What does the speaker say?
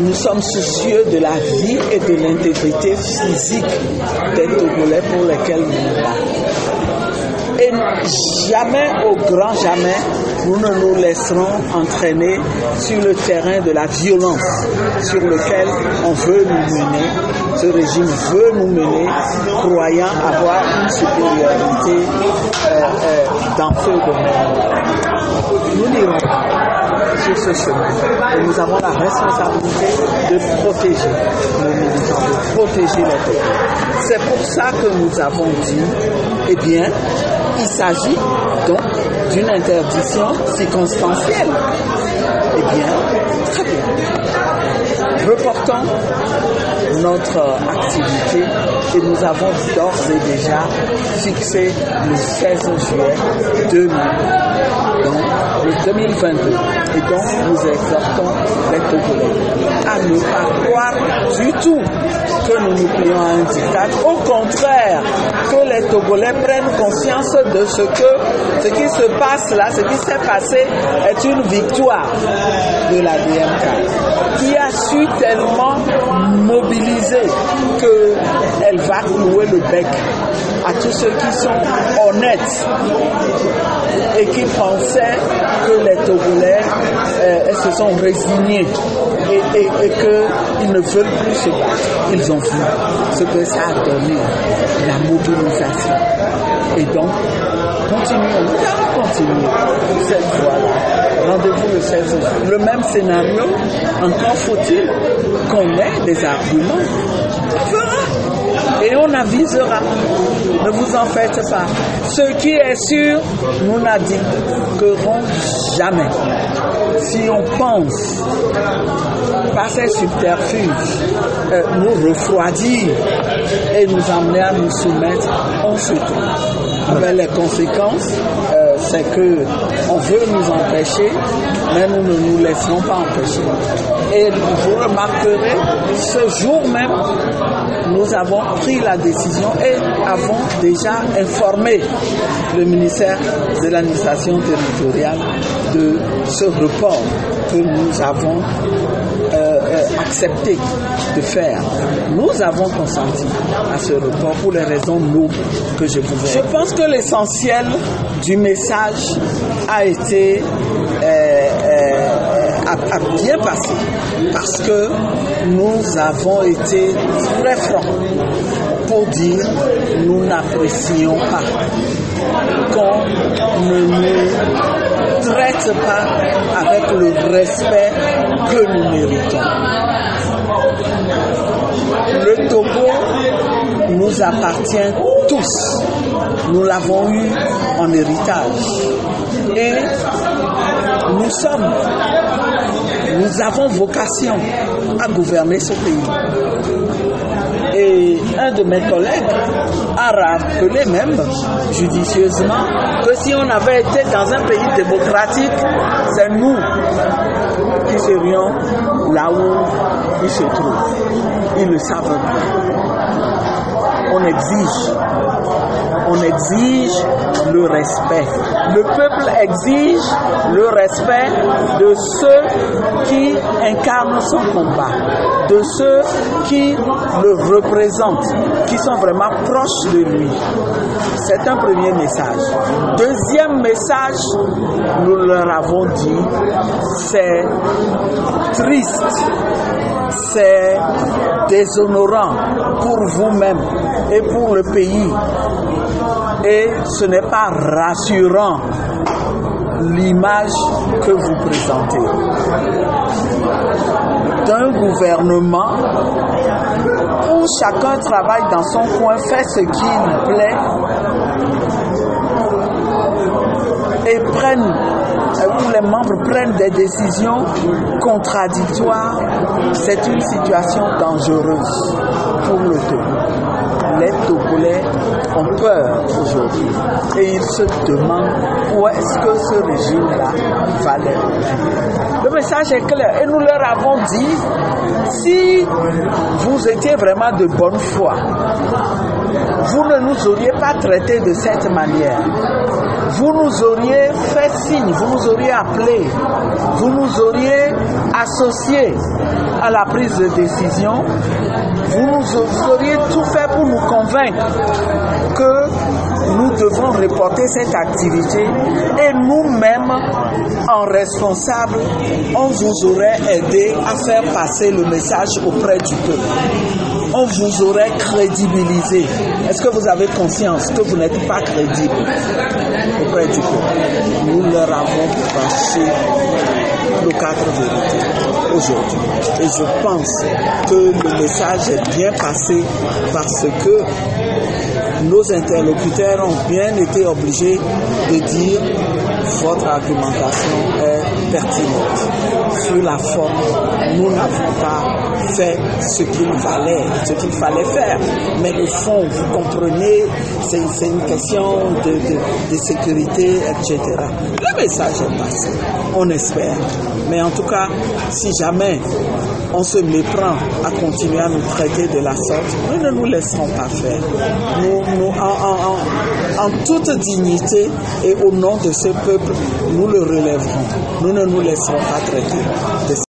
nous sommes soucieux de la vie et de l'intégrité physique des Togolais pour lesquels nous nous battons. Et jamais, au grand jamais, nous ne nous laisserons entraîner sur le terrain de la violence sur lequel on veut nous mener. Ce régime veut nous mener, croyant avoir une supériorité dans ce domaine. Nous n'irons pas sur ce chemin. Et nous avons la responsabilité de protéger nos militants, de protéger les peuples. C'est pour ça que nous avons dit, eh bien, il s'agit donc d'une interdiction circonstancielle. Eh bien, très bien. Reportons notre activité et nous avons d'ores et déjà fixé le 16 juillet 2022. Et donc, nous exhortons les Togolais à ne pas croire du tout que nous nous plions à un diktat. Au contraire, que les Togolais prennent conscience de ce qui se passe là, ce qui s'est passé est une victoire de la DMK, qui a su tellement mobiliser qu'elle va clouer le bec à tous ceux qui sont honnêtes et qui pensaient que les Togolais se sont résignés et qu'ils ne veulent plus se battre. Ils ont vu ce que ça a donné, la mobilisation. Et donc, continuons, nous allons continuer cette voie-là. Rendez-vous le 16 juillet. Le même scénario, encore faut-il qu'on ait des arguments. On verra. Et on avisera. Ne vous en faites pas. Ce qui est sûr, nous n'indiquerons jamais. Si on pense par ces subterfuges nous refroidir et nous emmener à nous soumettre, on se trompe. Mais les conséquences, c'est que on veut nous empêcher, mais nous ne nous laisserons pas empêcher. Et vous remarquerez, ce jour même, nous avons pris la décision et avons déjà informé le ministère de l'administration territoriale de ce report que nous avons accepté de faire. Nous avons consenti à ce report pour les raisons nobles que je vous ai. Je pense que l'essentiel du message a été a bien passé parce que nous avons été très francs pour dire nous n'apprécions pas qu'on ne nous traite pas avec le respect que nous méritons. Le Togo nous appartient tous. Nous l'avons eu en héritage. Et nous avons vocation à gouverner ce pays. Et un de mes collègues a rappelé même judicieusement que si on avait été dans un pays démocratique, c'est nous qui serions là où ils se trouvent. Ils le savent bien. On exige le respect. Le peuple exige le respect de ceux qui incarnent son combat, de ceux qui le représentent, qui sont vraiment proches de lui. C'est un premier message. Deuxième message, nous leur avons dit, c'est triste, c'est déshonorant pour vous-même et pour le pays. Et ce n'est pas rassurant l'image que vous présentez d'un gouvernement où chacun travaille dans son coin, fait ce qui lui plaît et où les membres prennent des décisions contradictoires. C'est une situation dangereuse pour le Togo. Les Togolais ont peur aujourd'hui et ils se demandent où est-ce que ce régime-là va les mener. Le message est clair et nous leur avons dit, si vous étiez vraiment de bonne foi, vous ne nous auriez pas traités de cette manière. vous nous auriez fait signe, vous nous auriez appelé, vous nous auriez associés à la prise de décision, vous auriez tout fait pour nous convaincre que nous devons reporter cette activité et nous-mêmes, en responsables, on vous aurait aidé à faire passer le message auprès du peuple. On vous aurait crédibilisé. Est-ce que vous avez conscience que vous n'êtes pas crédible auprès du peuple? Nous leur avons prêché nos 4 vérités aujourd'hui. Et je pense que le message est bien passé parce que nos interlocuteurs ont bien été obligés de dire votre argumentation est pertinente. Sur la forme, nous n'avons pas fait ce qu'il fallait faire. Mais le fond, vous comprenez, c'est une question de sécurité, etc. Le message est passé, on espère. Mais en tout cas, si jamais on se méprend à continuer à nous traiter de la sorte, nous ne nous laisserons pas faire. Nous, en toute dignité et au nom de ce peuple, nous le relèverons. Nous ne nous laisserons pas traiter de